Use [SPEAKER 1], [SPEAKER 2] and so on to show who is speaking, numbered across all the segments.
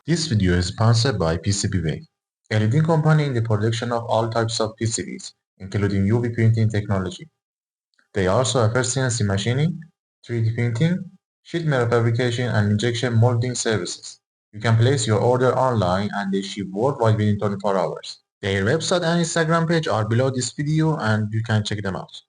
[SPEAKER 1] This video is sponsored by PCBWAY, a leading company in the production of all types of PCBs, including UV printing technology. They also offer CNC machining, 3D printing, sheet metal fabrication, and injection molding services. You can place your order online and they ship worldwide within 24 hours. Their website and Instagram page are below this video and you can check them out.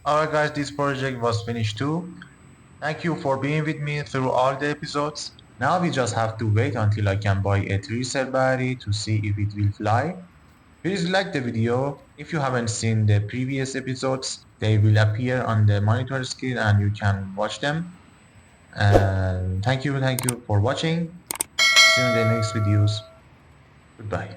[SPEAKER 1] Alright guys, this project was finished too. Thank you for being with me through all the episodes. Now we just have to wait until I can buy a 3-cell battery to see if it will fly. Please like the video. If you haven't seen the previous episodes, they will appear on the monitor screen and you can watch them. And thank you for watching. See you in the next videos. Goodbye.